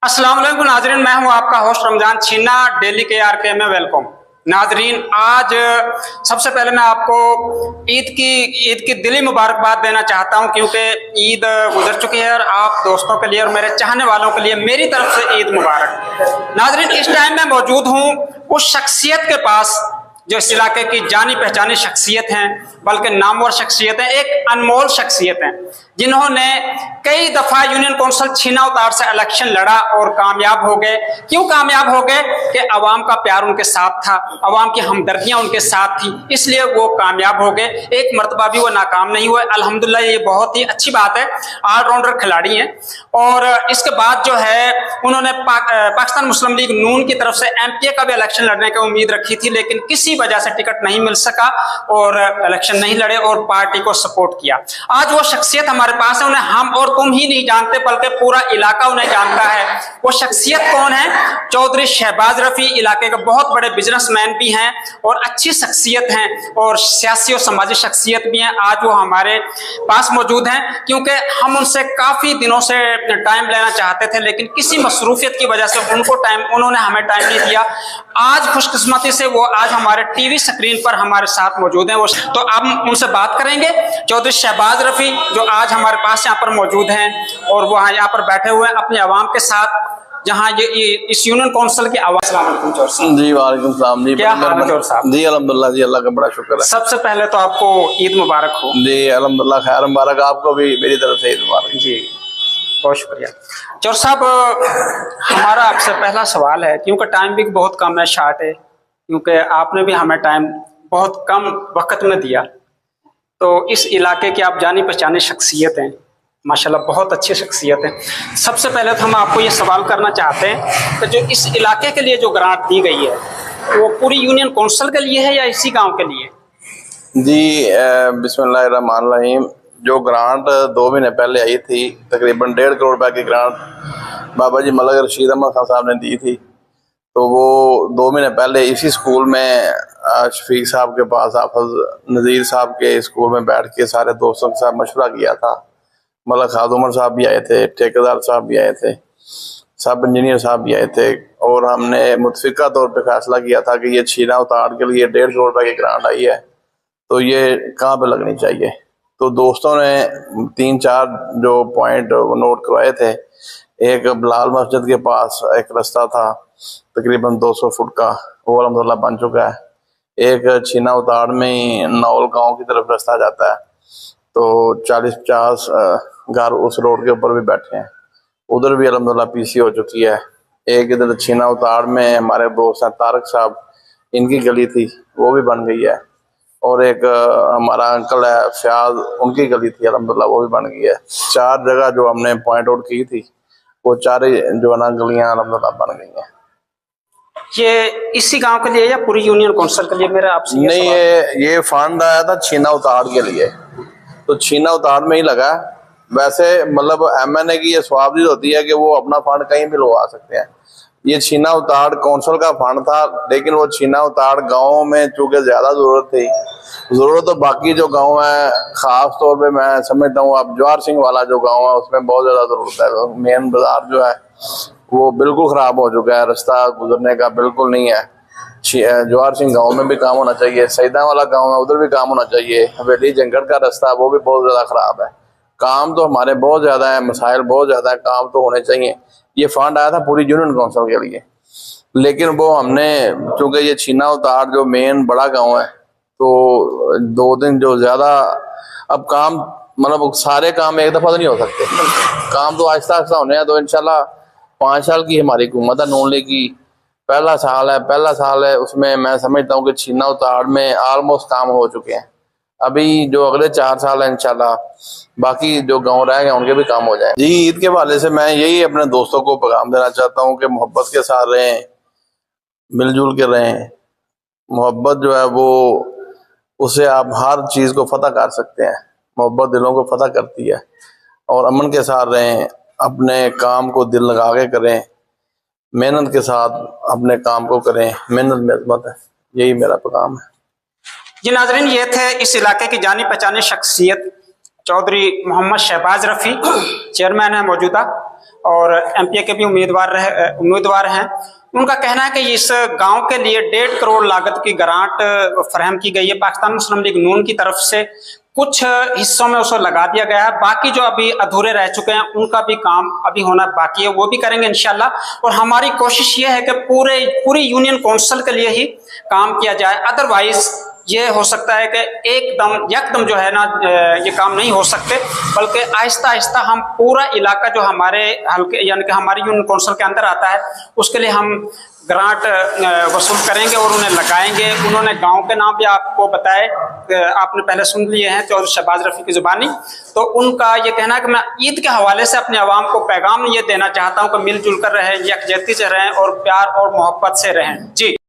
अस्सलाम वालेकुम नाजरीन, मैं हूं आपका होस्ट रमजान छीना। डेली के आरके में वेलकम। नाजरीन, आज सबसे पहले मैं आपको ईद की दिली मुबारकबाद देना चाहता हूं, क्योंकि ईद गुजर चुकी है और आप दोस्तों के लिए और मेरे चाहने वालों के लिए मेरी तरफ से ईद मुबारक। नाजरीन, इस टाइम मैं मौजूद हूं उस शख्सियत के पास जो इस इलाके की जानी पहचानी शख्सियत हैं, बल्कि नामवर शख्सियत है, एक अनमोल शख्सियत है, जिन्होंने कई दफा यूनियन काउंसिल छीना उतार से इलेक्शन लड़ा और कामयाब हो गए। क्यों कामयाब हो गए? कि अवाम का प्यार उनके साथ था, अवाम की हमदर्दियां उनके साथ थी, इसलिए वो कामयाब हो गए। एक मरतबा भी वो नाकाम नहीं हुए। अल्हम्दुलिल्लाह, ये बहुत ही अच्छी बात है। ऑलराउंडर खिलाड़ी हैं। और इसके बाद जो है उन्होंने पाकिस्तान मुस्लिम लीग नून की तरफ से एमपीए का भी इलेक्शन लड़ने की उम्मीद रखी थी, लेकिन किसी वजह से टिकट नहीं मिल सका और इलेक्शन नहीं लड़े और पार्टी को सपोर्ट किया। आज वो शख्सियत हमारे पास है, उन्हें हम और तुम ही नहीं जानते बल्कि पूरा इलाका उन्हें जानता है। वो शख्सियत कौन है? चौधरी शहबाज रफी इलाके के बहुत बड़े बिजनेसमैन भी हैं और अच्छी शख्सियत हैं और सियासी और समाजी शख्सियत भी हैं। आज वो हमारे पास मौजूद हैं, क्योंकि हम उनसे काफी दिनों से टाइम लेना चाहते थे, लेकिन किसी मसरूफियत की वजह से उन्होंने हमें टाइम नहीं दिया। आज खुशकिस्मती से वो आज हमारे टीवी स्क्रीन पर हमारे साथ मौजूद हैं। वो तो अब उनसे बात करेंगे। चौधरी शहबाज रफी जो आज हमारे पास यहाँ पर मौजूद हैं और वो यहाँ पर बैठे हुए हैं अपनी आवाम के साथ, जहाँ ये इस यूनियन काउंसिल की आवाज। जी वालेकुम सलाम जी। क्या हाल है चौधरी साहब? जी अल्हम्दुलिल्लाह जी, अल्लाह का बड़ा शुक्र है। सबसे पहले तो आपको ईद मुबारक हो। जी अल्हम्दुलिल्लाह, खैर मुबारक, आपको भी मेरी तरफ से ईद मुबारक। जी बहुत शुक्रिया। चौधरी साहब, हमारा आपसे पहला सवाल है, क्योंकि टाइम भी बहुत कम है, शार्ट है, क्योंकि आपने भी हमें टाइम बहुत कम वक्त में दिया। तो इस इलाके की आप जानी पहचानी शख्सियत हैं, माशाल्लाह बहुत अच्छी शख्सियत है। सबसे पहले तो हम आपको ये सवाल करना चाहते हैं कि जो इस इलाके के लिए जो ग्रांट दी गई है वो पूरी यूनियन काउंसिल के लिए है या इसी गांव के लिए? जी बिस्मिल्लाहिर्रहमानिर्रहीम। जो ग्रांट 2 महीने पहले आई थी, तकरीबन 1.5 करोड़ रुपए की ग्रांट बाबा जी मलक रशीद अहमद खान साहब ने दी थी। तो वो 2 महीने पहले इसी स्कूल में शफीक साहब के पास, हाफिज नज़ीर साहब के स्कूल में बैठ के सारे दोस्तों के साथ मशवरा किया था। मलक खाद उमर साहब भी आए थे, ठेकेदार साहब भी आए थे, सब इंजीनियर साहब भी आए थे, और हमने मुतफिका तौर पे फैसला किया था कि ये छीना उतार के लिए 1.5 करोड़ रुपए की ग्रांट आई है, तो ये कहाँ पे लगनी चाहिए। तो दोस्तों ने 3-4 जो पॉइंट नोट करवाए थे। एक बिलाल मस्जिद के पास एक रास्ता था तकरीबन 200 फुट का, वो अल्हम्दुलिल्लाह बन चुका है। एक छीना उतार में नौल गांव की तरफ रास्ता जाता है, तो 40-50 घर उस रोड के ऊपर भी बैठे हैं, उधर भी अल्हम्दुलिल्लाह पीसी हो चुकी है। एक इधर छीना उतार में हमारे दोस्त हैं तारक साहब, इनकी गली थी, वो भी बन गई है। और एक हमारा अंकल है फयाज, उनकी गली थी, अल्हम्दुलिल्लाह वो भी बन गई है। 4 जगह जो हमने पॉइंट आउट की थी, वो 4 जो है ना गलियां अल्हम्दुलिल्लाह बन गई हैं। ये इसी गांव के लिए या पूरी यूनियन काउंसिल के लिए? मेरा आपसे नहीं, ये फंड आया था छीना उतार के लिए, तो छीना उतार में ही लगा। वैसे मतलब एमएनए की ये स्वाबदीद होती है कि वो अपना फंड कहीं भी लगवा सकते हैं। ये छीना उतार काउंसिल का फंड था, लेकिन वो छीना उतार गाँव में चूंकि ज्यादा जरूरत थी, जरूरत तो बाकी जो गाँव है, खास तौर पे मैं समझता हूँ अब जवाहर सिंह वाला जो गाँव है उसमें बहुत ज्यादा जरूरत है। मेन बाजार जो है वो बिल्कुल खराब हो चुका है, रास्ता गुजरने का बिल्कुल नहीं है। जवाहर सिंह गांव में भी काम होना चाहिए, सईदा वाला गांव है उधर भी काम होना चाहिए, हवेली जंगल का रास्ता वो भी बहुत ज्यादा खराब है। काम तो हमारे बहुत ज्यादा है, मसाइल बहुत ज्यादा है, काम तो होने चाहिए। ये फंड आया था पूरी यूनियन काउंसिल के लिए, लेकिन वो हमने चूंकि ये छीना उतार जो मेन बड़ा गाँव है, तो 2 दिन जो ज्यादा अब काम मतलब सारे काम एक दफा तो नहीं हो सकते, काम तो आहिस्ता आहिस्ता होने हैं। तो इंशाल्लाह 5 साल की हमारी हुकूमत है नून लीग की, पहला साल है, उसमें मैं समझता हूँ कि छीना उतार में ऑलमोस्ट काम हो चुके हैं। अभी जो अगले 4 साल है इंशाल्लाह बाकी जो गांव रह गए उनके भी काम हो जाए। जी, ईद के हवाले से मैं यही अपने दोस्तों को पैगाम देना चाहता हूँ कि मोहब्बत के साथ रहें, मिलजुल के रहें। मोहब्बत जो है वो, उससे आप हर चीज को फतह कर सकते हैं। मोहब्बत दिलों को फतह करती है। और अमन के साथ रहें, अपने काम को दिल लगा के करें, मेहनत के साथ अपने काम को करें, मेहनत में अज़मत है, यही मेरा पैगाम है। जी नाजरीन, ये थे इस इलाके की जानी पहचानी शख्सियत चौधरी मोहम्मद शहबाज रफी, चेयरमैन है मौजूदा। और एमपीए के भी उम्मीदवार हैं। उनका कहना है कि इस गांव के लिए 1.5 करोड़ लागत की ग्रांट फराहम की गई है पाकिस्तान मुस्लिम लीग नून की तरफ से। कुछ हिस्सों में उसको लगा दिया गया है, बाकी जो अभी अधूरे रह चुके हैं उनका भी काम अभी होना बाकी है, वो भी करेंगे इंशाल्लाह। और हमारी कोशिश ये है कि पूरी यूनियन काउंसिल के लिए ही काम किया जाए, अदरवाइज ये हो सकता है कि एकदम जो है ना ये काम नहीं हो सकते, बल्कि आहिस्ता आहिस्ता हम पूरा इलाका जो हमारे हल्के यानी कि हमारी यूनियन काउंसिल के अंदर आता है उसके लिए हम ग्रांट वसूल करेंगे और उन्हें लगाएंगे। उन्होंने गांव के नाम भी आपको बताए, आपने पहले सुन लिए हैं चौधरी शहबाज रफी की जुबानी। तो उनका ये कहना है कि मैं ईद के हवाले से अपने आवाम को पैगाम ये देना चाहता हूँ कि मिलजुल कर रहें, यकजहती से रहें और प्यार और मोहब्बत से रहें। जी।